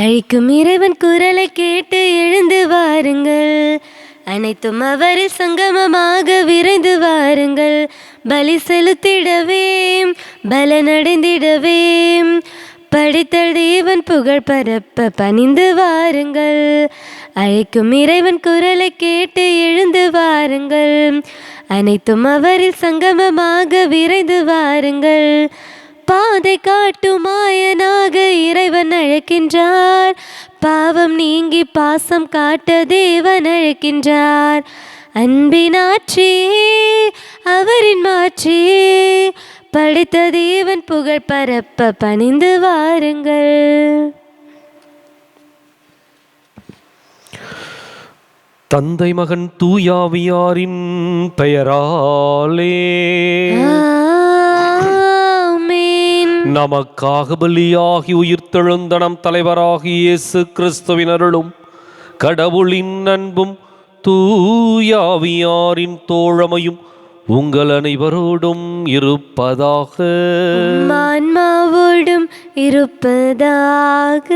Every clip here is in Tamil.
அழைக்கும் இறைவன் குரலை கேட்டு எழுந்து வாருங்கள், அனைத்தும் அவரில் சங்கமமாக விரைந்து வாருங்கள். பலி செலுத்திடவே பலனடைந்திடவே படித்த தேவன் புகழ் பரப்ப பணிந்து வாருங்கள். அழைக்கும் இறைவன் குரலை கேட்டு எழுந்து வாருங்கள், அனைத்தும் அவரில் சங்கமமாக விரைந்து வாருங்கள். பாதை காட்டும் மாயனாக இறைவன் அழைக்கின்றார், பாவம் நீங்கி பாசம் காட்ட தேவன் அழைக்கின்றார். அன்பின் ஆற்றியே அவரின் மாற்றியே படைத்த தேவன் புகழ் பரப்ப பணிந்து வாருங்கள். தந்தை மகன் தூயாவியாரின் பெயராலே நமக்காக பலியாகி உயிர்த்தெழுந்த நம் தலைவராகி இயேசு கிறிஸ்துவின் அருளும் கடவுளின் அன்பும் தூயாவியாரின் தோழமையும் உங்கள் அனைவரோடும் இருப்பதாக. ஆன்மாவோடும் இருப்பதாக.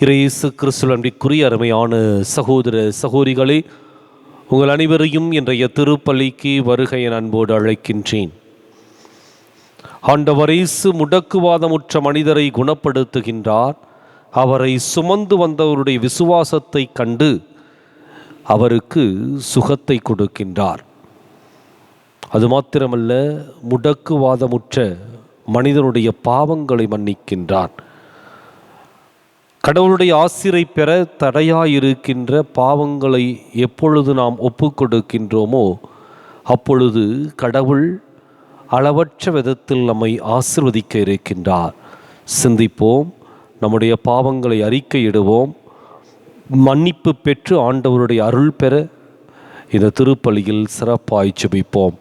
இயேசு கிறிஸ்துவின் அன்பிற்குரிய அருமையான சகோதர சகோதரிகளே, உங்கள் அனைவரையும் இன்றைய திருப்பலிக்கு வருகை என அன்போடு அழைக்கின்றேன். ஆண்டவர் இயேசு முடக்குவாதமுற்ற மனிதரை குணப்படுத்துகின்றார். அவரை சுமந்து வந்தவருடைய விசுவாசத்தை கண்டு அவருக்கு சுகத்தை கொடுக்கின்றார். அது மாத்திரமல்ல, முடக்குவாதமுற்ற மனிதனுடைய பாவங்களை மன்னிக்கின்றார். கடவுளுடைய ஆசிரை பெற தடையாயிருக்கின்ற பாவங்களை எப்பொழுது நாம் ஒப்பு கொடுக்கின்றோமோ அப்பொழுது கடவுள் அளவற்ற விதத்தில் நம்மை ஆசீர்வதிக்க இருக்கின்றார். சிந்திப்போம், நம்முடைய பாவங்களை அறிக்கையிடுவோம், மன்னிப்பு பெற்று ஆண்டவருடைய அருள் பெற இந்த திருப்பலியில் சிறப்பாய் ஜெபிப்போம்.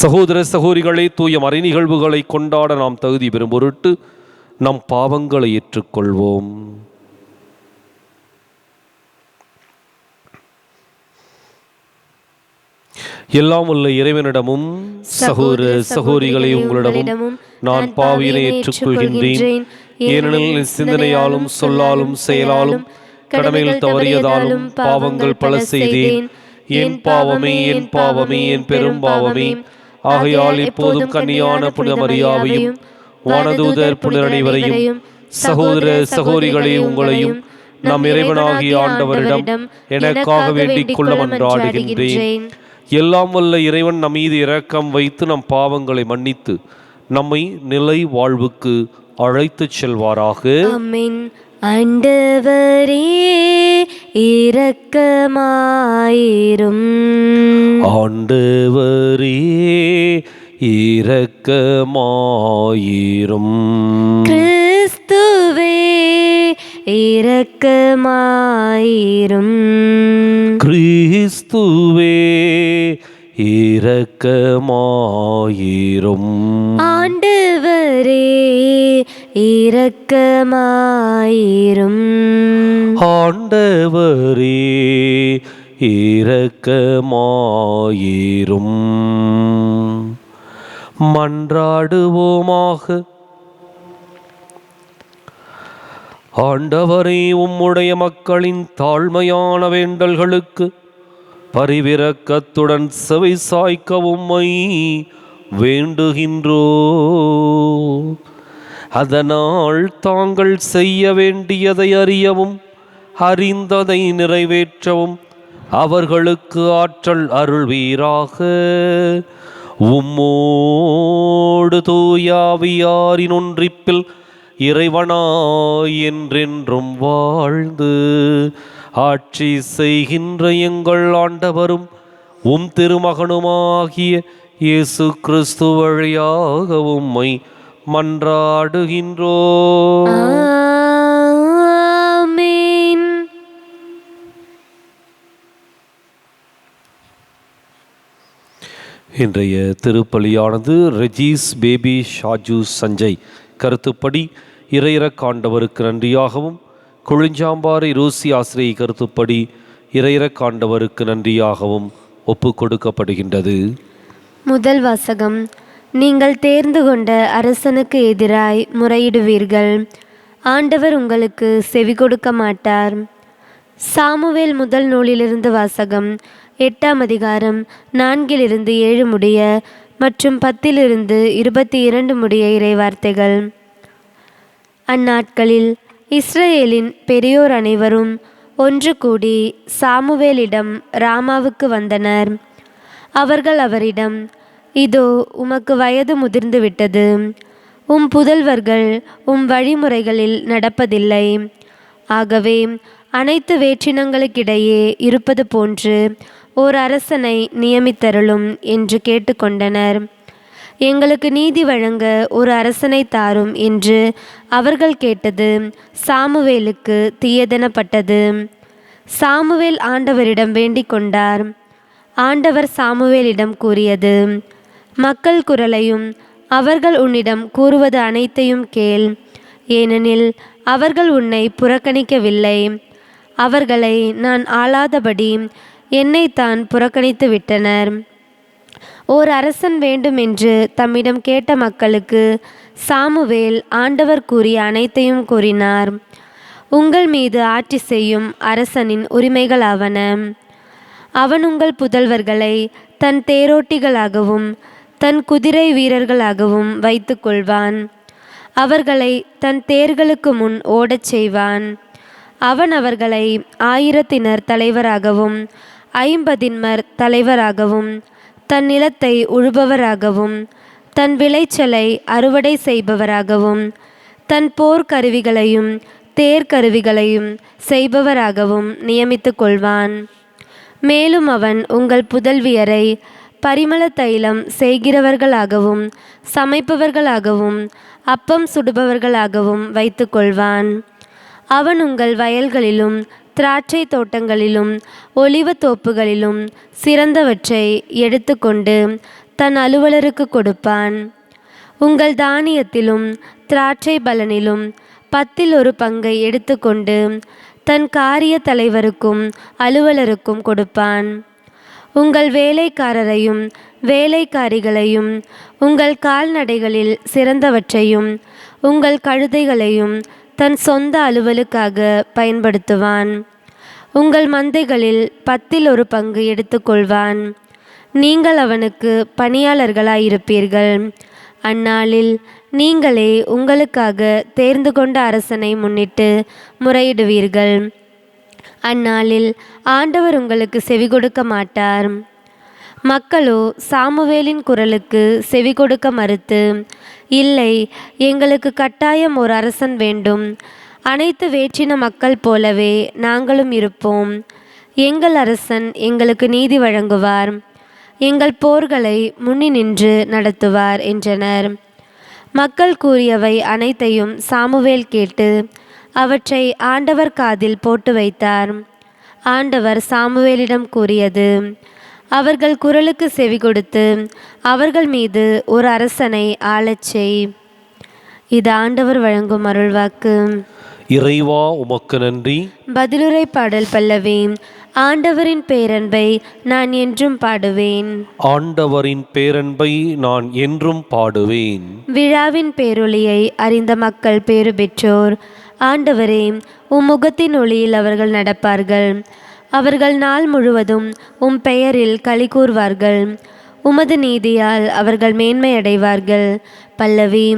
சகோதர சகோதரிகளே, தூய மறை நிகழ்வுகளை கொண்டாட நாம் தகுதி பெறும் பொருட்டு நம் பாவங்களை ஏற்றுக்கொள்வோம். எல்லாம் உள்ள இறைவனிடமும் சகோதர சகோதரிகளை உங்களிடமும் நான் பாவியினை ஏற்றுக்கொள்கின்றேன். ஏனெனில் சிந்தனையாலும் சொல்லாலும் செயலாலும் கடமையில் தவறியதாலும் பாவங்கள் பல செய்தேன். என் பாவமே என் பாவமே என் பெரும் பாவமே. ஆகையால் எப்போதும் கன்னியான புனித மரியாவையும் வானதூதர் புனிதர் அனைவரையும் சகோதர சகோதரிகளே உங்களையும் நம் இறைவனாகிய ஆண்டவரிடம் எனக்காக வேண்டிக் கொள்ள மன்றாடுகின்றேன். எல்லாம் வல்ல இறைவன் நம் மீது இரக்கம் வைத்து நம் பாவங்களை மன்னித்து நம்மை நிலை வாழ்வுக்கு அழைத்துச் செல்வாராக. ஆமென். ஆண்டவரே இரக்கமாயிரும். ஆண்டவரே இரக்கமாயிரும். கிறிஸ்துவே இரக்கமாயிரும். கிறிஸ்துவே இரக்கமாயிரும். ஆண்டவரே இரக்கமாயிரும். ஆண்டவரே இரக்கமாயிரும். மன்றாடுவோமாக. ஆண்டவரே, உம்முடைய மக்களின் தாழ்மையான வேண்டல்களுக்கு பரிவிரக்கத்துடன் செவி சாய்க்க உம்மை வேண்டுகின்றோ. அதனால் தாங்கள் செய்ய வேண்டியதை அறியவும் அறிந்ததை நிறைவேற்றவும் அவர்களுக்கு ஆற்றல் அருள்வீராக. உம்மோடு தூயாவியாரின் ஒன்றிப்பில் இறைவனாய் என்றென்றும் வாழ்ந்து ஆட்சி செய்கின்ற எங்கள் ஆண்டவரும் உம் திருமகனுமாகிய இயேசு கிறிஸ்து வழியாக உம்மை மன்றாடுகின்றோம். ஆமென். இன்றைய திருப்பலியானது ரெஜீஸ் பேபி ஷாஜு சஞ்சய் கருத்துப்படி இறையிறக்காண்டவருக்கு நன்றியாகவும், கொழிஞ்சாம்பாறை ரோசி ஆசிரியை கருத்துப்படி இறையிறக்காண்டவருக்கு நன்றியாகவும் ஒப்பு கொடுக்கப்படுகின்றது. முதல் வாசகம். நீங்கள் தேர்ந்து கொண்ட அரசனுக்கு எதிராய் முறையிடுவீர்கள், ஆண்டவர் உங்களுக்கு செவி கொடுக்க மாட்டார். சாமுவேல் முதல் நூலிலிருந்து வாசகம். 8ஆம் அதிகாரம் 4-7 முடிய மற்றும் 10-22 முடிய இறைவார்த்தைகள். அந்நாட்களில் இஸ்ரவேலின் பெரியோர் அனைவரும் ஒன்று கூடி சாமுவேலிடம் ராமாவுக்கு வந்தனர். அவர்கள் அவரிடம், இதோ உமக்கு வயது முதிர்ந்து விட்டது, உம் புதல்வர்கள் உம் வழிமுறைகளில் நடப்பதில்லை. ஆகவே அனைத்து வேற்றினங்களுக்கிடையே இருப்பது போன்று ஓர் அரசனை நியமித்தருளும் என்று கேட்டுக்கொண்டனர். எங்களுக்கு நீதி வழங்க ஒரு அரசனை தாரும் என்று அவர்கள் கேட்டது சாமுவேலுக்கு தீயதெனப்பட்டது. சாமுவேல் ஆண்டவரிடம் வேண்டிக் கொண்டார். ஆண்டவர் சாமுவேலிடம் கூறியது, மக்கள் குரலையும் அவர்கள் உன்னிடம் கூறுவது அனைத்தையும் கேள். ஏனெனில் அவர்கள் உன்னை புறக்கணிக்கவில்லை. அவர்களை நான் ஆளாதபடி என்னைத்தான் புறக்கணித்து விட்டனர். ஓர் அரசன் வேண்டுமென்று தம்மிடம் கேட்ட மக்களுக்கு சாமுவேல் ஆண்டவர் கூறிய அனைத்தையும் கூறினார். உங்கள் மீது ஆட்சி செய்யும் அரசனின் உரிமைகளாவன. அவன் உங்கள் புதல்வர்களை தன் தேரோட்டிகளாகவும் தன் குதிரை வீரர்களாகவும் வைத்து கொள்வான். அவர்களை தன் தேர்களுக்கு முன் ஓடச் செய்வான். அவன் அவர்களை 1000 தலைவராகவும் 50 தலைவராகவும் தன் நிலத்தை உழுபவராகவும் தன் விளைச்சலை அறுவடை செய்பவராகவும் தன் போர்க்கருவிகளையும் தேர்கருவிகளையும் செய்பவராகவும் நியமித்து கொள்வான். மேலும் அவன் உங்கள் புதல்வியரை பரிமள தைலம் செய்கிறவர்களாகவும் சமைப்பவர்களாகவும் அப்பம் சுடுபவர்களாகவும் வைத்து கொள்வான். அவன் உங்கள் வயல்களிலும் திராட்சை தோட்டங்களிலும் ஒலிவ தோப்புகளிலும் சிறந்தவற்றை எடுத்துக்கொண்டு தன் அலுவலருக்கு கொடுப்பான். உங்கள் தானியத்திலும் திராட்சை பலனிலும் 10 பங்கை எடுத்துக்கொண்டு தன் காரிய தலைவருக்கும் அலுவலருக்கும் கொடுப்பான். உங்கள் வேலைக்காரரையும் வேலைக்காரிகளையும் உங்கள் கால்நடைகளில் சிறந்தவற்றையும் உங்கள் கழுதைகளையும் தன் சொந்த அலுவலுக்காக பயன்படுத்துவான். உங்கள் மந்தைகளில் 10 பங்கு எடுத்துக்கொள்வான். நீங்கள் அவனுக்கு பணியாளர்களாயிருப்பீர்கள். அந்நாளில் நீங்களே உங்களுக்காக தேர்ந்து கொண்ட அரசனை முன்னிட்டு முறையிடுவீர்கள். அந்நாளில் ஆண்டவர் உங்களுக்கு செவி கொடுக்க மாட்டார். மக்களோ சாமுவேலின் குரலுக்கு செவி கொடுக்க மறுத்து, இல்லை, எங்களுக்கு கட்டாயம் ஒரு அரசன் வேண்டும். அனைத்து வேற்றின மக்கள் போலவே நாங்களும் இருப்போம். எங்கள் அரசன் எங்களுக்கு நீதி வழங்குவார். எங்கள் போர்களை முன்னின்று நடத்துவார் என்றனர். மக்கள் கூறியவை அனைத்தையும் சாமுவேல் கேட்டு அவற்றை ஆண்டவர் காதில் போட்டு வைத்தார். ஆண்டவர் சாமுவேலிடம் கூறியது, அவர்கள் குரலுக்கு செவி கொடுத்து அவர்கள் மீது ஒரு அரசனை ஆளச் செய். இது ஆண்டவர் வழங்கும் அருள்வாக்கு. இறைவா உமக்கு நன்றி. பதிலுரை பாடல் பல்லவி. ஆண்டவரின் பேரன்பை நான் என்றும் பாடுவேன். ஆண்டவரின் பேரன்பை நான் என்றும் பாடுவேன். விழாவின் பேரொளியை அறிந்த மக்கள் பேறு பெற்றோர். ஆண்டவரே, உம் முகத்தின் ஒளியில் அவர்கள் நடப்பார்கள். அவர்கள் நாள் முழுவதும் உம் பெயரில் களி கூர்வார்கள். உமது நீதியால் அவர்கள் மேன்மை அடைவார்கள். பல்லவி.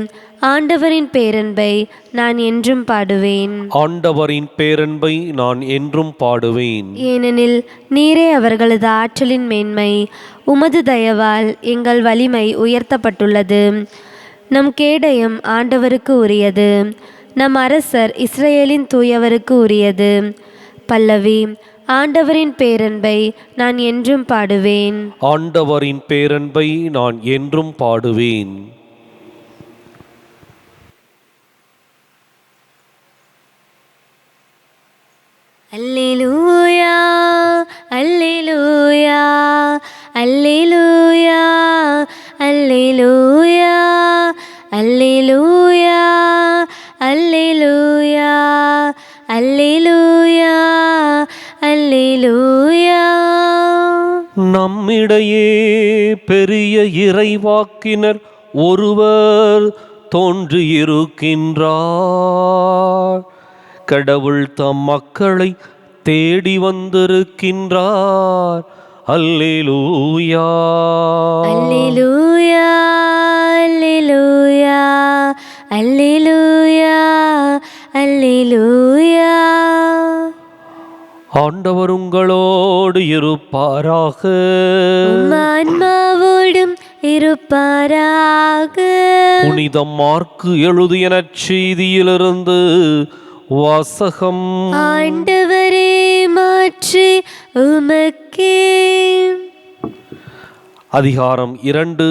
ஆண்டவரின் பேரன்பை நான் என்றும் பாடுவேன். ஆண்டவரின் பேரன்பை நான் என்றும் பாடுவேன். ஏனெனில் நீரே அவர்களது ஆற்றலின் மேன்மை. உமது தயவால் எங்கள் வலிமை உயர்த்தப்பட்டுள்ளது. நம் கேடயம் ஆண்டவருக்கு உரியது. நம் அரசர் இஸ்ரவேலின் தூயவருக்கு உரியது. பல்லவி. ஆண்டவரின் பேரன்பை நான் என்றும் பாடுவேன். ஆண்டவரின் பேரன்பை நான் என்றும் பாடுவேன். அல்லேலூயா, அல்லேலூயா, அல்லேலூயா, அல்லேலூயா, அல்லேலூயா, அல்லேலூயா, அல்லேலூயா, அல்லேலூயா. நம்மிடையே பெரிய இறைவாக்கினர் ஒருவர் தோன்றியிருக்கின்றார். கடவுள் தம் மக்களை தேடி வந்திருக்கின்றார். அல்லேலூயா அல்லேலூயா அல்லேலூயா அல்லேலூயா அல்லேலூயா. ஆண்டவர் உங்களோடு இருப்பாராக. உம் ஆன்மாவோடும் இருப்பாராக. புனித மார்க்கு எழுதிய நற்செய்தியிலிருந்து வாசகம். ஆண்டவரே, மாற்றி உமக்கே. அதிகாரம் 2,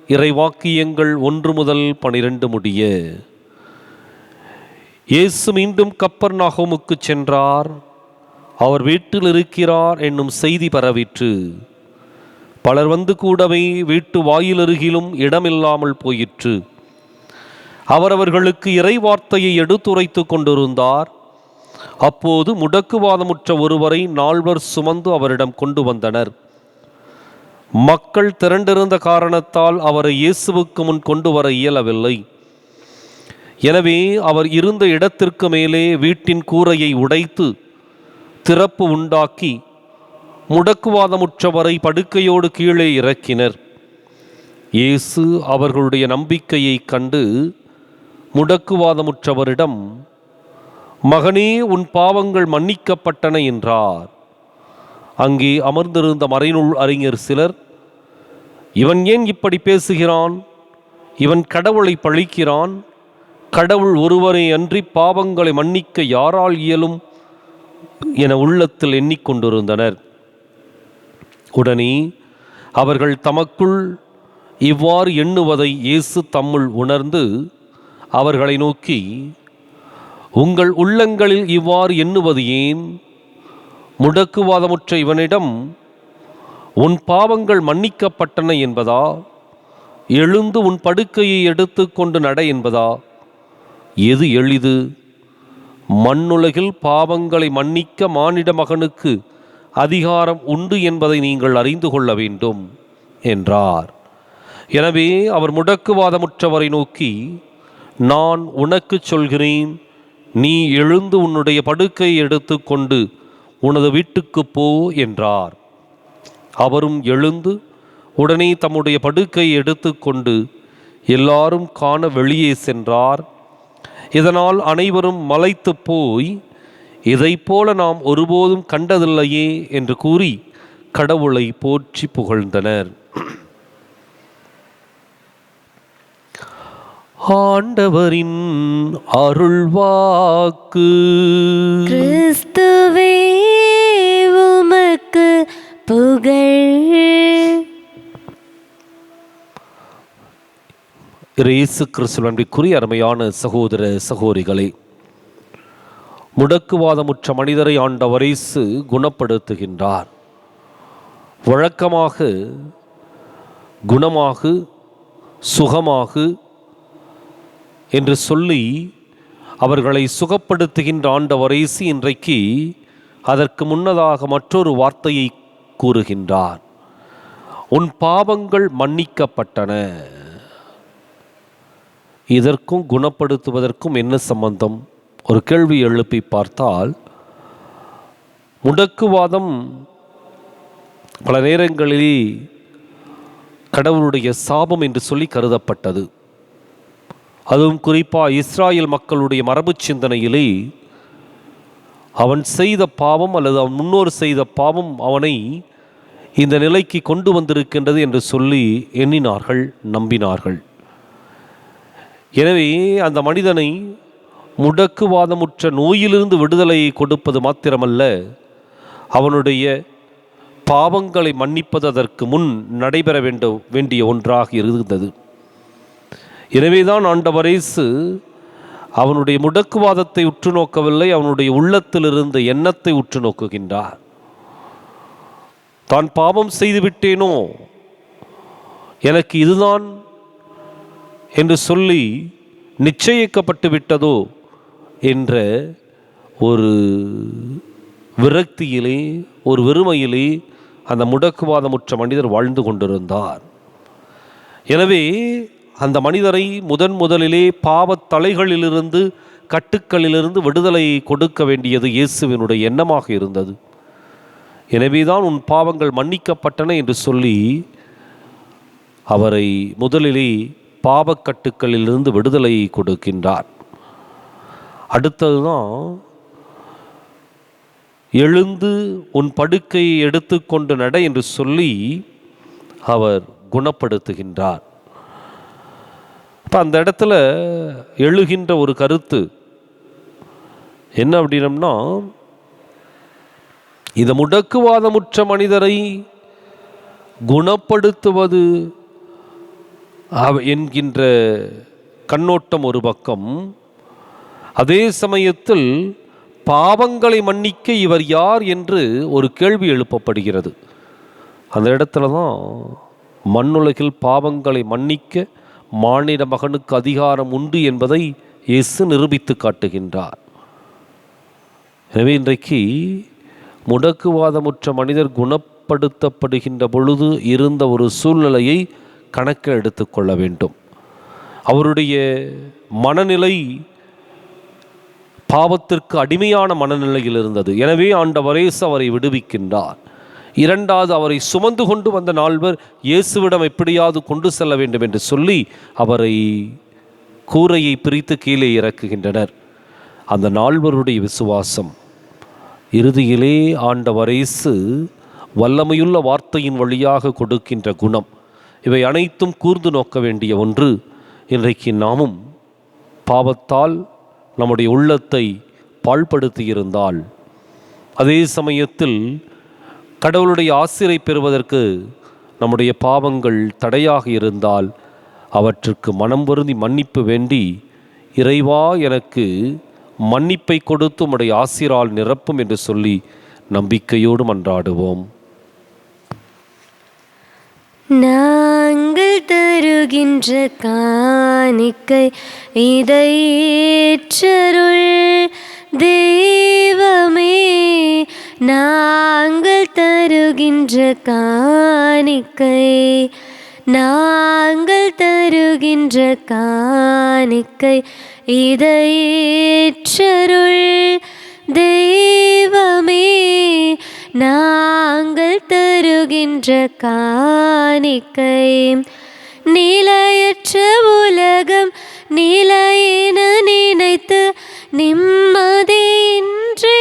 இறைவாக்கியங்கள் 1 முதல் 12 முடிய. இயேசு மீண்டும் கப்பர்நாகூமுக்கு சென்றார். அவர் வீட்டில் இருக்கிறார் என்னும் செய்தி பரவிற்று. பலர் வந்து கூடவே வீட்டு வாயிலருகிலும் இடமில்லாமல் போயிற்று. அவர்களுக்கு இறை வார்த்தையை எடுத்துரைத்து கொண்டிருந்தார். அப்போது முடக்குவாதமுற்ற ஒருவரை 4 சுமந்து அவரிடம் கொண்டு வந்தனர். மக்கள் திரண்டிருந்த காரணத்தால் அவரை இயேசுவுக்கு முன் கொண்டு வர இயலவில்லை. எனவே அவர் இருந்த இடத்திற்கு மேலே வீட்டின் கூரையை உடைத்து திறப்பு உண்டாக்கி முடக்குவாதமுற்றவரை படுக்கையோடு கீழே இறக்கினர். இயேசு அவர்களுடைய நம்பிக்கையை கண்டு முடக்குவாதமுற்றவரிடம், மகனே, உன் பாவங்கள் மன்னிக்கப்பட்டன என்றார். அங்கே அமர்ந்திருந்த மறைநூல் அறிஞர் சிலர், இவன் ஏன் இப்படி பேசுகிறான்? இவன் கடவுளை பழிக்கிறான். கடவுள் ஒருவரை அன்றி பாவங்களை மன்னிக்க யாரால் இயலும் என உள்ளத்தில் எண்ணிக்கொண்டிருந்தனர். உடனே அவர்கள் தமக்குள் இவ்வாறு எண்ணுவதை இயேசு தம்முள் உணர்ந்து அவர்களை நோக்கி, உங்கள் உள்ளங்களில் இவ்வாறு எண்ணுவது ஏன்? முடக்குவாதமுற்ற இவனிடம் உன் பாவங்கள் மன்னிக்கப்பட்டன என்பதா? எழுந்து உன் படுக்கையை எடுத்து கொண்டு நட என்பதா? எது எளிது? மண்ணுலகில் பாவங்களை மன்னிக்க மானிட மகனுக்கு அதிகாரம் உண்டு என்பதை நீங்கள் அறிந்து கொள்ள வேண்டும் என்றார். எனவே அவர் முடக்குவாதமுற்றவரை நோக்கி, நான் உனக்கு சொல்கிறேன், நீ எழுந்து உன்னுடைய படுக்கையை எடுத்து கொண்டு உனது வீட்டுக்கு போ என்றார். அவரும் எழுந்து உடனே தம்முடைய படுக்கையை எடுத்து கொண்டு எல்லாரும் காண வெளியே சென்றார். இதனால் அனைவரும் மலைத்து போய், இதைப்போல நாம் ஒருபோதும் கண்டதில்லையே என்று கூறி கடவுளை போற்றி புகழ்ந்தனர். ஆண்டவரின் அருள்வாக்கு. கிறிஸ்துவே, உமக்கு புகழ். இயேசு கிறிஸ்துவின் அன்பிற்குரிய அருமையான சகோதர சகோதரிகளே, முடக்குவாதமுற்ற மனிதரை ஆண்டவர் இயேசு குணப்படுத்துகின்றார். வழக்கமாக குணமாகு, சுகமாகு என்று சொல்லி அவர்களை சுகப்படுத்துகின்ற ஆண்டவர் இயேசு இன்றைக்கு அதற்கு முன்னதாக மற்றொரு வார்த்தையை கூறுகின்றார். உன் பாவங்கள் மன்னிக்கப்பட்டன. இதற்கும் குணப்படுத்துவதற்கும் என்ன சம்பந்தம்? ஒரு கேள்வி எழுப்பி பார்த்தால், முடக்குவாதம் பல நேரங்களில் கடவுளுடைய சாபம் என்று சொல்லி கருதப்பட்டது. அதுவும் குறிப்பாக இஸ்ராயல் மக்களுடைய மரபு சிந்தனையிலே அவன் செய்த பாவம் அல்லது அவன் முன்னோர் செய்த பாவம் அவனை இந்த நிலைக்கு கொண்டு வந்திருக்கின்றது என்று சொல்லி எண்ணினார்கள், நம்பினார்கள். எனவே அந்த மனிதனை முடக்குவாதமுற்ற நோயிலிருந்து விடுதலையை கொடுப்பது மாத்திரமல்ல, அவனுடைய பாவங்களை மன்னிப்பது அதற்கு முன் நடைபெற வேண்டிய ஒன்றாக இருந்தது. எனவேதான் ஆண்டவர் இயேசு அவனுடைய முடக்குவாதத்தை உற்று நோக்கவில்லை, அவனுடைய உள்ளத்தில் இருந்த எண்ணத்தை உற்று நோக்குகின்றார். தான் பாவம் செய்துவிட்டேனோ, எனக்கு இதுதான் என்று சொல்லி நிச்சயிக்கப்பட்டு விட்டதோ என்ற ஒரு விரக்தியிலே, ஒரு வெறுமையிலே அந்த முடக்குவாதமுற்ற மனிதர் வாழ்ந்து கொண்டிருந்தார். எனவே அந்த மனிதரை முதலிலே பாவத் தலைகளிலிருந்து, கட்டுக்களிலிருந்து விடுதலை கொடுக்க வேண்டியது இயேசுவினுடைய எண்ணமாக இருந்தது. எனவேதான் உன் பாவங்கள் மன்னிக்கப்பட்டன என்று சொல்லி அவரை முதலிலே பாவக்கட்டுக்களிலிருந்து விடுதலை கொடுக்கின்றார். அடுத்ததுதான், எழுந்து உன் படுக்கையை எடுத்துக்கொண்டு நட என்று சொல்லி அவர் குணப்படுத்துகின்றார். இப்போ அந்த இடத்துல எழுகின்ற ஒரு கருத்து என்ன அப்படின்னம்னா, இந்த முடக்குவாதமுற்ற மனிதரை குணப்படுத்துவது என்கின்ற கண்ணோட்டம் ஒரு பக்கம், அதே சமயத்தில் பாவங்களை மன்னிக்க இவர் யார் என்று ஒரு கேள்வி எழுப்பப்படுகிறது. அந்த இடத்துல தான் மண்ணுலகில் பாவங்களை மன்னிக்க மானிட மகனுக்கு அதிகாரம் உண்டு என்பதை இயேசு நிரூபித்து காட்டுகின்றார். எனவே இன்றைக்கு முடக்குவாதமுற்ற மனிதர் குணப்படுத்தப்படுகின்ற பொழுது இருந்த ஒரு சூழ்நிலையை கணக்கில் எடுத்துக்கொள்ள வேண்டும். அவருடைய மனநிலை பாவத்திற்கு அடிமையான மனநிலையில் இருந்தது. எனவே ஆண்டவர் இயேசு அவரை விடுவிக்கின்றார். இரண்டாவது, அவரை சுமந்து கொண்டு வந்த 4 பேர் இயேசுவிடம் எப்படியாவது கொண்டு செல்ல வேண்டும் என்று சொல்லி அவரை கூரையை பிரித்து கீழே இறக்குகின்றனர். அந்த 4 பேருடைய விசுவாசம் இறுதியிலே ஆண்டவர் இயேசு வல்லமையுள்ள வார்த்தையின் வழியாக கொடுக்கின்ற குணம், இவை அனைத்தும் கூர்ந்து நோக்க வேண்டிய ஒன்று. இன்றைக்கு நாமும் பாவத்தால் நம்முடைய உள்ளத்தை பாழ்படுத்தியிருந்தால், அதே சமயத்தில் கடவுளுடைய ஆசிரை பெறுவதற்கு நம்முடைய பாவங்கள் தடையாக இருந்தால், அவற்றுக்கு மனம் வருந்தி மன்னிப்பு வேண்டி, இறைவா எனக்கு மன்னிப்பை கொடுத்து உம்முடைய ஆசிரால் நிரப்பும் என்று சொல்லி நம்பிக்கையோடு மன்றாடுவோம். நாங்கள் தருகின்ற காணிக்கை இதை ஏற்றருள் தெய்வமே. நாங்கள் தருகின்ற காணிக்கை, நாங்கள் தருகின்ற காணிக்கை இதை ஏற்றருள் தெய்வமே. நாங்கள் தருகின்ற காணிக்கை நிலையற்ற உலகம் நிலையென நினைத்து நிம்மதியின்றி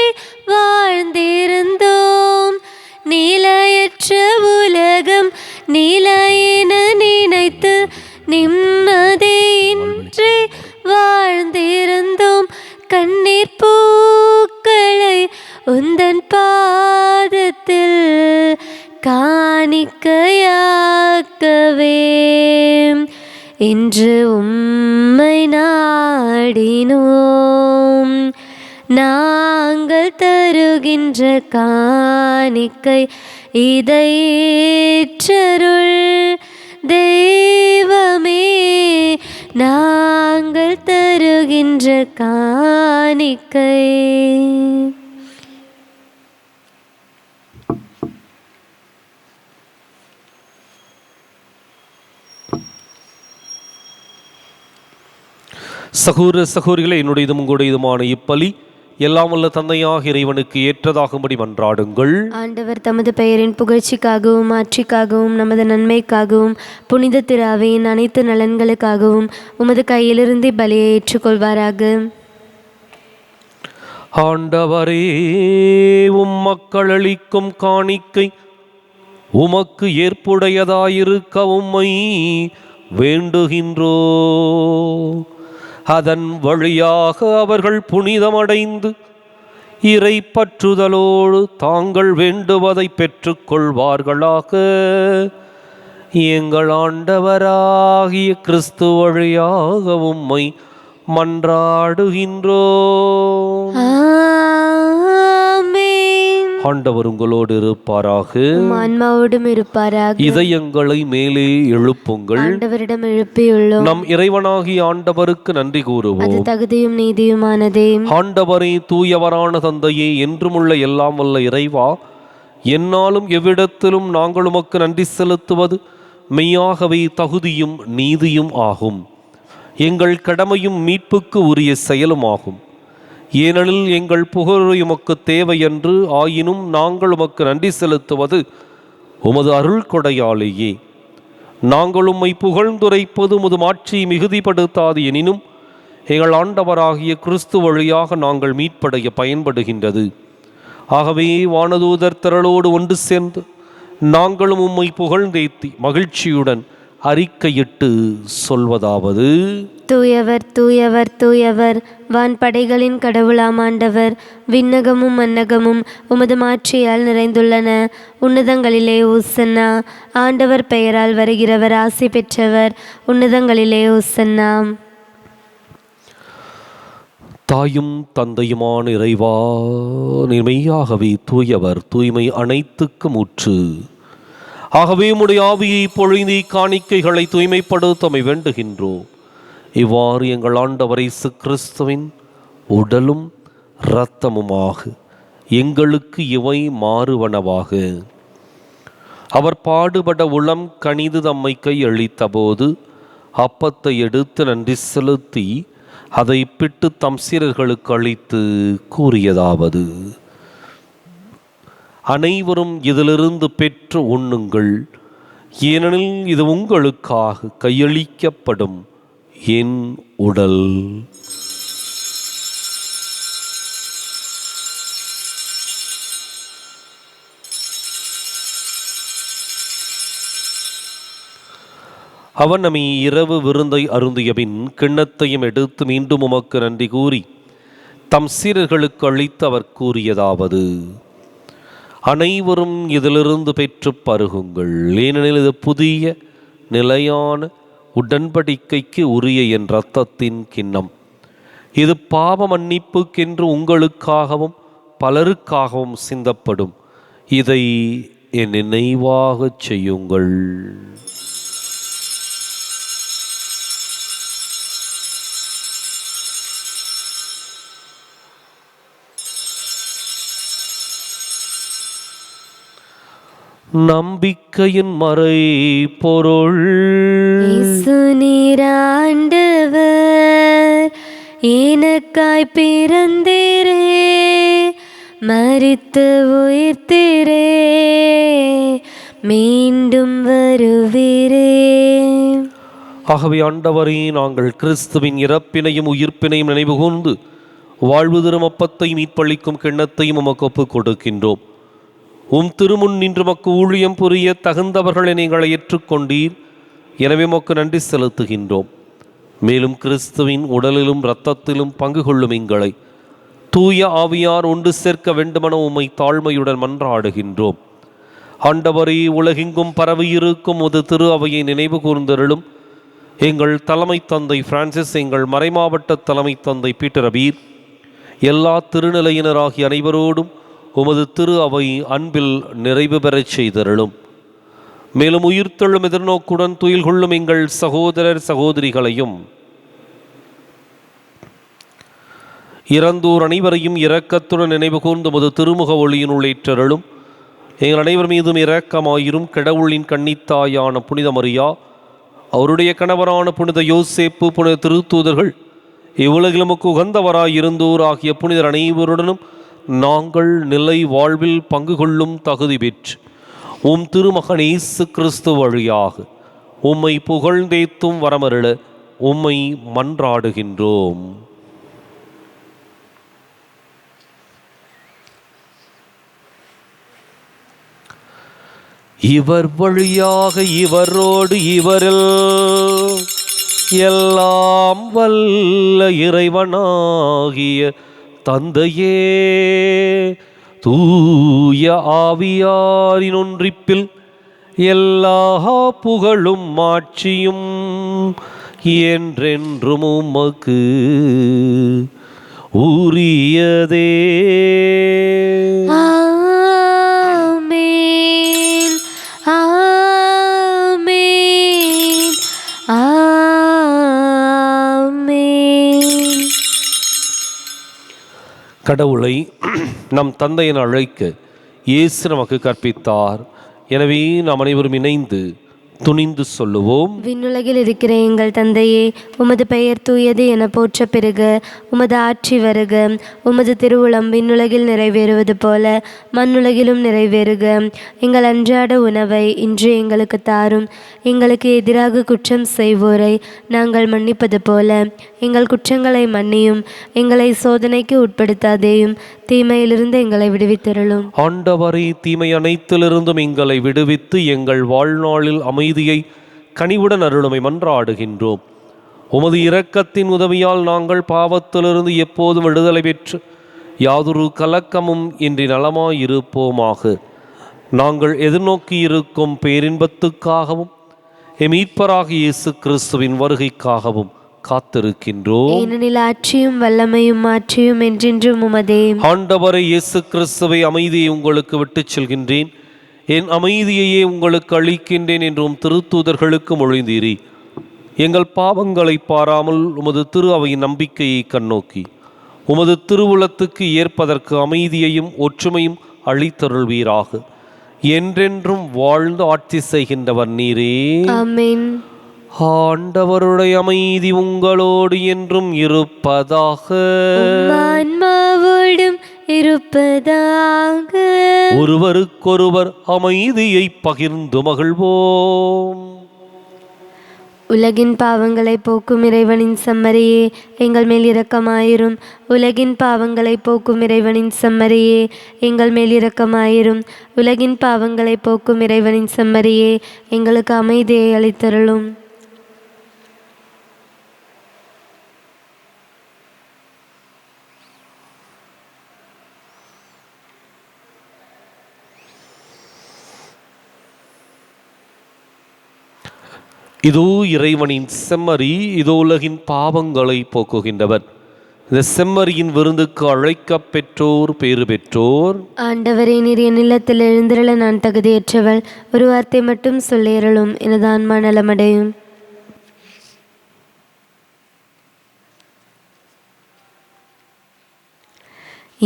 வாழ்ந்திருந்தோம். நிலையற்ற உலகம் நிலையென நினைத்து நிம்மதியின்றி வாழ்ந்திருந்தோம். கண்ணீர் பூக்களை உந்தன் பாதத்தில் காணிக்கையாக்கவே இன்று உம்மை நாடினோம். நாங்கள் தருகின்ற காணிக்கை இதை ஏற்றருள் தெய்வமே. நாங்கள் தருகின்ற காணிக்கை. சகோதர சகோதரிகளே, என்னுடையதும் உங்களுடையதுமான இப்பலி எல்லாம் வல்ல தந்தையாக இறைவனுக்கு ஏற்றதாகும்படி மன்றாடுங்கள். ஆண்டவர் தமது பெயரின் புகழ்ச்சிக்காகவும் ஆட்சிக்காகவும் நமது நன்மைக்காகவும் புனித திராவையின் அனைத்து நலன்களுக்காகவும் உமது கையிலிருந்து பலியை ஏற்றுக்கொள்வாராக. ஆண்டவரே, மக்கள் அளிக்கும் காணிக்கை உமக்கு ஏற்புடையதாயிருக்க உம்மை வேண்டுகின்றோ. அதன் வழியாக அவர்கள் புனிதமடைந்து இறை பற்றுதலோடு தாங்கள் வேண்டுவதை பெற்றுக்கொள்வார்களாக. எங்கள் ஆண்டவராகிய கிறிஸ்து வழியாக உம்மை மன்றாடுகின்றோம். ஆண்டவர் உங்களோடு இருப்பாராக, ஆன்மாவோடும் இருப்பாராக. இதயங்களை மேலே எழுப்புங்கள். ஆண்டவரிடம் எழுப்பியுள்ளோம். நம் இறைவனாகிய ஆண்டவருக்கு நன்றி கூறுவோம். அது தகுதியும் நீதியுமானதே. ஆண்டவரே, தூயவரான தந்தையே, என்றுமுள்ள எல்லாம் வல்ல இறைவா, என்னாலும் எவ்விடத்திலும் நாங்கள் உமக்கு நன்றி செலுத்துவது மெய்யாகவே தகுதியும் நீதியும் ஆகும். எங்கள் கடமையும் மீட்புக்கு உரிய செயலுமாகும். ஏனெனில் எங்கள் புகழ் உமக்கு தேவையன்று, ஆயினும் நாங்கள் உமக்கு நன்றி செலுத்துவது உமது அருள் கொடையாலேயே. நாங்கள் உம்மை புகழ்ந்துரைப்பது உமது மாட்சியை மிகுதிப்படுத்தாது, எனினும் எங்கள் ஆண்டவராகிய கிறிஸ்து வழியாக நாங்கள் மீட்படைய பயன்படுகின்றது. ஆகவே வானதூதர் திரளோடு ஒன்று சேர்ந்து நாங்களும் உம்மை புகழ்ந்தேத்தி மகிழ்ச்சியுடன் அறிக்கையிட்டு சொல்வதாவது: தூயவர் தூயவர் தூயவர், வான்படைகளின் கடவுளாம் ஆண்டவர். விண்ணகமும் மன்னகமும் உமது மாட்சியால் நிறைந்துள்ளன. உன்னதங்களிலே ஓசன்னா. ஆண்டவர் பெயரால் வருகிறவர் ஆசி பெற்றவர். உன்னதங்களிலே ஓசன்னா. தாயும் தந்தையுமான இறைவா, நீர் மெய்யாகவே தூயவர், தூய்மை அனைத்துக்கும் ஊற்று. ஆகவே உம்முடைய ஆவியை பொழிந்து காணிக்கைகளை தூய்மைப்படுத்தமை வேண்டுகின்றோம். இவ்வாறு எங்கள் ஆண்டவர் இயேசு கிறிஸ்துவின் உடலும் இரத்தமுமாக எங்களுக்கு இவை மாறுவனவாக. அவர் பாடுபட உளம் கனிது தம்மை கையளித்த போது அப்பத்தை எடுத்து நன்றி செலுத்தி அதை பிட்டு தம் சீடர்களுக்கு அளித்து கூறியதாவது: அனைவரும் இதிலிருந்து பெற்று உண்ணுங்கள், ஏனெனில் இது உங்களுக்காக கையளிக்கப்படும் என் உடல். அவன் நம்மை இரவு விருந்தை அருந்தியபின் கிண்ணத்தையும் எடுத்து மீண்டும் உமக்கு நன்றி கூறி தம் சீடர்களுக்கு அளித்து அவர் கூறியதாவது: அனைவரும் இதிலிருந்து பெற்று பருகுங்கள், ஏனெனில் இது புதிய நிலையான உடன்படிக்கைக்கு உரிய என் இரத்தத்தின் கிண்ணம். இது பாவ மன்னிப்புக்கென்று உங்களுக்காகவும் பலருக்காகவும் சிந்தப்படும். இதை என் நினைவாகச் செய்யுங்கள். நம்பிக்கையின் மறை பொருள். இயேசு நீர் ஆண்டவர், எனக்காய் பிறந்தீரே, மரித்து உயிர்த்தீரே, மீண்டும் வருவீரே. ஆகவே ஆண்டவரே, நாங்கள் கிறிஸ்துவின் இறப்பினையும் உயிர்ப்பினையும் நினைவு கூர்ந்து வாழ்வு தரும் அப்பத்தை மீட்பளிக்கும் கிண்ணத்தையும் உமக்கு ஒப்புக் கொடுக்கின்றோம். உம் திருமுன் நின்று மக்கு ஊழியம் புரிய தகுந்தவர்களை நீங்கள் ஏற்றுக்கொண்டீர். எனவே மக்கு நன்றி செலுத்துகின்றோம். மேலும் கிறிஸ்துவின் உடலிலும் இரத்தத்திலும் பங்கு கொள்ளும் எங்களை தூய ஆவியார் ஒன்று சேர்க்க வேண்டுமென உம்மை தாழ்மையுடன் மன்றாடுகின்றோம். ஆண்டவரே, உலகெங்கும் பரவியிருக்கும் ஒரு திரு அவையை நினைவு கூர்ந்தருளும். எங்கள் தலைமை தந்தை பிரான்சிஸ், எங்கள் மறைமாவட்ட தலைமை தந்தை பீட்டர் அபீர், எல்லா திருநிலையினராகிய அனைவரோடும் உமது திரு அவை அன்பில் நிறைவு பெறச் செய்தருளும். மேலும் உயிர்த்தெழும் எதிர்நோக்குடன் துயில் கொள்ளும் எங்கள் சகோதரர் சகோதரிகளையும் இறந்தோர் அனைவரையும் இரக்கத்துடன் நினைவு கூர்ந்து உமது திருமுக ஒளியினுள் ஏற்றருளும். எங்கள் அனைவர் மீதும் இரக்கமாயிரும். கடவுளின் கன்னித்தாயான புனித மரியா, அவருடைய கணவரான புனித யோசேப்பு, புனித திருத்தூதர்கள், இவ்வுலகில் நமக்கு உகந்தவராயிருந்தோர் ஆகிய புனிதர் அனைவருடனும் நாங்கள் நிலை வாழ்வில் பங்கு கொள்ளும் தகுதி பெற்று உம் திருமகன் இயேசு கிறிஸ்து வழியாக உம்மை புகழ்ந்தேத்தும் வரமருள உம்மை மன்றாடுகின்றோம். இவர் வழியாக இவரோடு இவரில் எல்லாம் வல்ல இறைவனாகிய தந்தையே, தூய ஆவியாரின் ஒன்றிப்பில் எல்லா புகழும் மாட்சியும் என்றென்றும் உமக்கு உரியதே. ஆமென், ஆமென், ஆமென். கடவுளை நம் தந்தை என அழைக்க இயேசு நமக்கு கற்பித்தார். எனவே நாம் அனைவரும் இணைந்து துணிந்து சொல்லுவோம். விண்ணுலகில் இருக்கிற எங்கள் தந்தையே, உமது பெயர் தூயது என போற்ற பெறுக. உமது ஆட்சி வருக. உமது திருவுளம் விண்ணுலகில் நிறைவேறுவது போல மண்ணுலகிலும் நிறைவேறுக. எங்கள் அன்றாட உணவை இன்று எங்களுக்கு தாரும். எங்களுக்கு எதிராக குற்றம் செய்வோரை நாங்கள் மன்னிப்பது போல எங்கள் குற்றங்களை மன்னியும். எங்களை சோதனைக்கு உட்படுத்தாதேயும், தீமையிலிருந்து எங்களை விடுவித்தருளும். ஆண்டவரே, தீமை அனைத்திலிருந்தும் எங்களை விடுவித்து எங்கள் வாழ்நாளில் அமைதியை கனிவுடன் அருளுமை மன்றாடுகின்றோம். உமது இரக்கத்தின் உதவியால் நாங்கள் பாவத்திலிருந்து எப்போதும் விடுதலை பெற்று யாதொரு கலக்கமும் இன்றி நலமாயிருப்போமாக. நாங்கள் எதிர்நோக்கி இருக்கும் பேரின்பத்துக்காகவும் எம் மீட்பராகிய இயேசு கிறிஸ்துவின் வருகைக்காகவும் காத்திருக்கின்றோம். ஏனெனில் ஆட்சியும் வல்லமையும் மாற்றியும் என்றென்றும் உமதே. ஆண்டவரை இயேசு கிறிஸ்துவை, அமைதியை உங்களுக்கு விட்டுச் செல்கின்றேன், என் அமைதியையே உங்களுக்கு அளிக்கின்றேன் என்றும் திருத்தூதர்களுக்கு மொழிந்தீரே. எங்கள் பாவங்களை பாராமல் உமது திரு அவையின் நம்பிக்கையை கண்ணோக்கி உமது திருவுளத்துக்கு ஏற்பதற்கு அமைதியையும் ஒற்றுமையும் அளித்தருள்வீராக. என்றென்றும் வாழ்ந்து ஆட்சி செய்கின்றவர் நீரே. ஆமென். ஆண்டவருடைய அமைதி உங்களோடு என்றும் இருப்பதாக. ஆன்மாவோடும் இருப்பதாக. ஒருவருக்கொருவர் அமைதியை பகிர்ந்து மகிழ்வோம். உலகின் பாவங்களை போக்கும் இறைவனின் செம்மறியே, எங்கள் மேல் இரக்கமாயிரும். உலகின் பாவங்களை போக்கும் இறைவனின் செம்மறியே, எங்கள் மேல் இரக்கமாயிரும். உலகின் பாவங்களை போக்கும் இறைவனின் செம்மறியே, எங்களுக்கு அமைதியை அளித்தருளும். இதோ இறைவனின் செம்மறி, இதோ உலகின் பாவங்களை போக்குகின்றவர். இந்த செம்மறியின் விருந்துக்கு அழைக்கப் பெற்றோர் பேறு பெற்றோர். ஆண்டவரே, நீர் என் இல்லத்தில் எழுந்திரள நான் தகுதியற்றவள். ஒரு வார்த்தை மட்டும் சொல்லியருளும், எனது ஆன்மா நலமடையும்.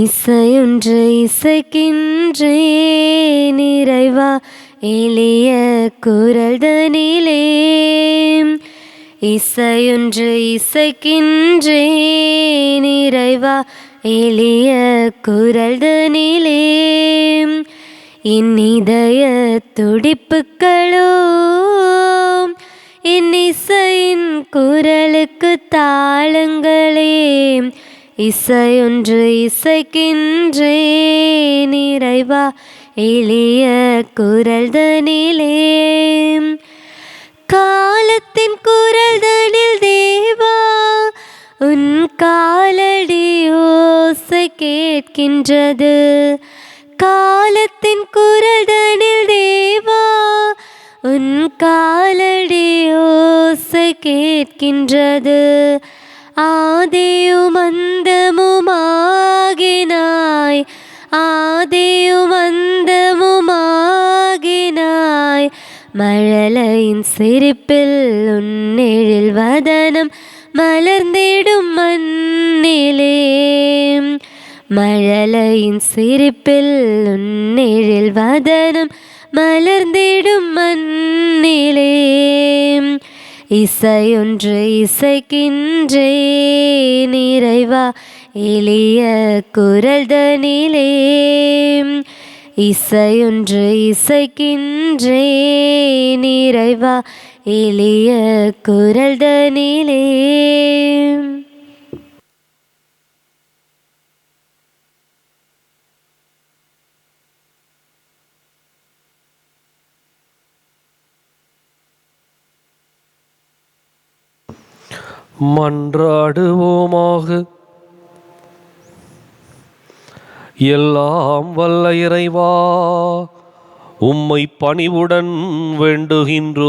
இசையொன்று இசைக்கின்றேன் இறைவா, எளிய குரல் தனிலே. இசையொன்று இசைக்கின்றேன் இறைவா, எளிய குரல் தனிலே. என் இதய துடிப்புக்களோ என் இசையின் குரலுக்கு தாளங்களே. இசையொன்று இசைக்கின்றேன் இறைவா, எளிய குரல் தனிலே. காலத்தின் குரல் தனில் தேவா, உன் காலடி ஓசை கேட்கின்றது. காலத்தின் குரல் தனில் தேவா, உன் காலடி ஓசை கேட்கின்றது. ஆதியும் அந்தமுமாகினாய், ஆதியும் அந்தமுமாகினாய். மழலையின் சிரிப்பில் உன்னெழில் வதனம் மலர்ந்திடும் மண்ணிலே. மழலையின் சிரிப்பில் உன்னெழில் வதனம் மலர்ந்திடும் மண்ணிலே. இசையொன்று இசைக்கின்றேன் இறைவா, எளிய குரல் தனிலே. இசையொன்று இசைக்கின்றேன் இறைவா, எளிய குரல் தனிலே. மன்றாடுவோமாக. எல்லாம் வல்ல இறைவா, உம்மை பணிவுடன் வேண்டுகின்றோம்.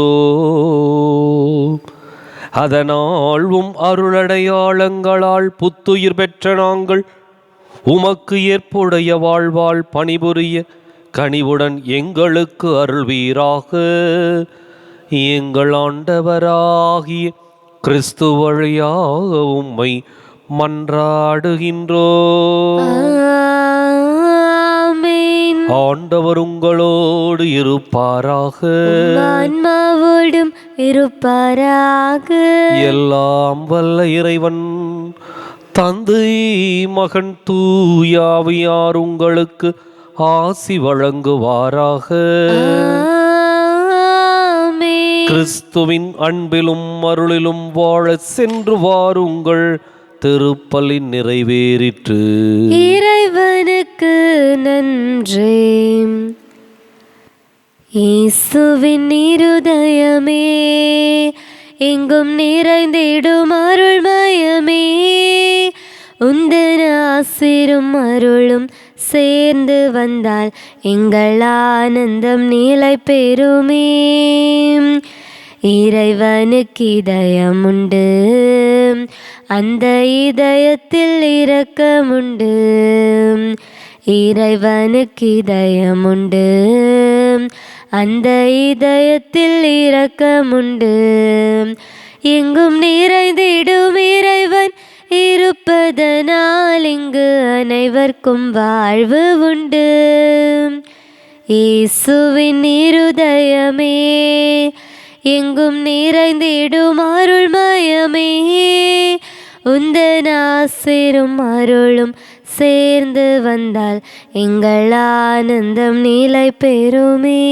அதனால் அருளடையாளங்களால் புத்துயிர் பெற்ற நாங்கள் உமக்கு ஏற்புடைய வாழ்வால் பணிபுரிய கனிவுடன் எங்களுக்கு அருள்வீராக. எங்கள் ஆண்டவராகிய கிறிஸ்து வழியாக உம்மை மன்றாடுகின்றோம். ஆமென். ஆண்டவர் உங்களோடு இருப்பாராக. ஆன்மாவோடும் இருப்பாராக. எல்லாம் வல்ல இறைவன் தந்தை மகன் தூயாவியார் உங்களுக்கு ஆசி வழங்குவாராக. ஆமென். கிறிஸ்துவின் அன்பிலும் அருளிலும் வாழ சென்று வாருங்கள். திருப்பலின் நிறைவேறிற்று. இறைவனுக்கு நன்றி. இயேசுவின் இருதயமே, எங்கும் நிறைந்திடும் அருள்மயமே, உந்தன் ஆசிரும் அருளும் சேர்ந்து வந்தால் எங்கள் ஆனந்தம் நிலை பெறுமே. இறைவனுக்கு இதயம் உண்டு, அந்த இதயத்தில் இரக்கமுண்டு. இறைவனுக்கு இதயம் உண்டு, அந்த இதயத்தில் இரக்கமுண்டு. எங்கும் நிறைந்திடும் இறைவன் இருப்பதனால் இங்கு அனைவர்க்கும் வாழ்வு உண்டு. இயேசுவின் இருதயமே, எங்கும் நிறைந்திடும் அருள்மயமே, உந்தன் ஆசிரும் அருளும் சேர்ந்து வந்தால் எங்கள் ஆனந்தம் நிலை பெறுமே.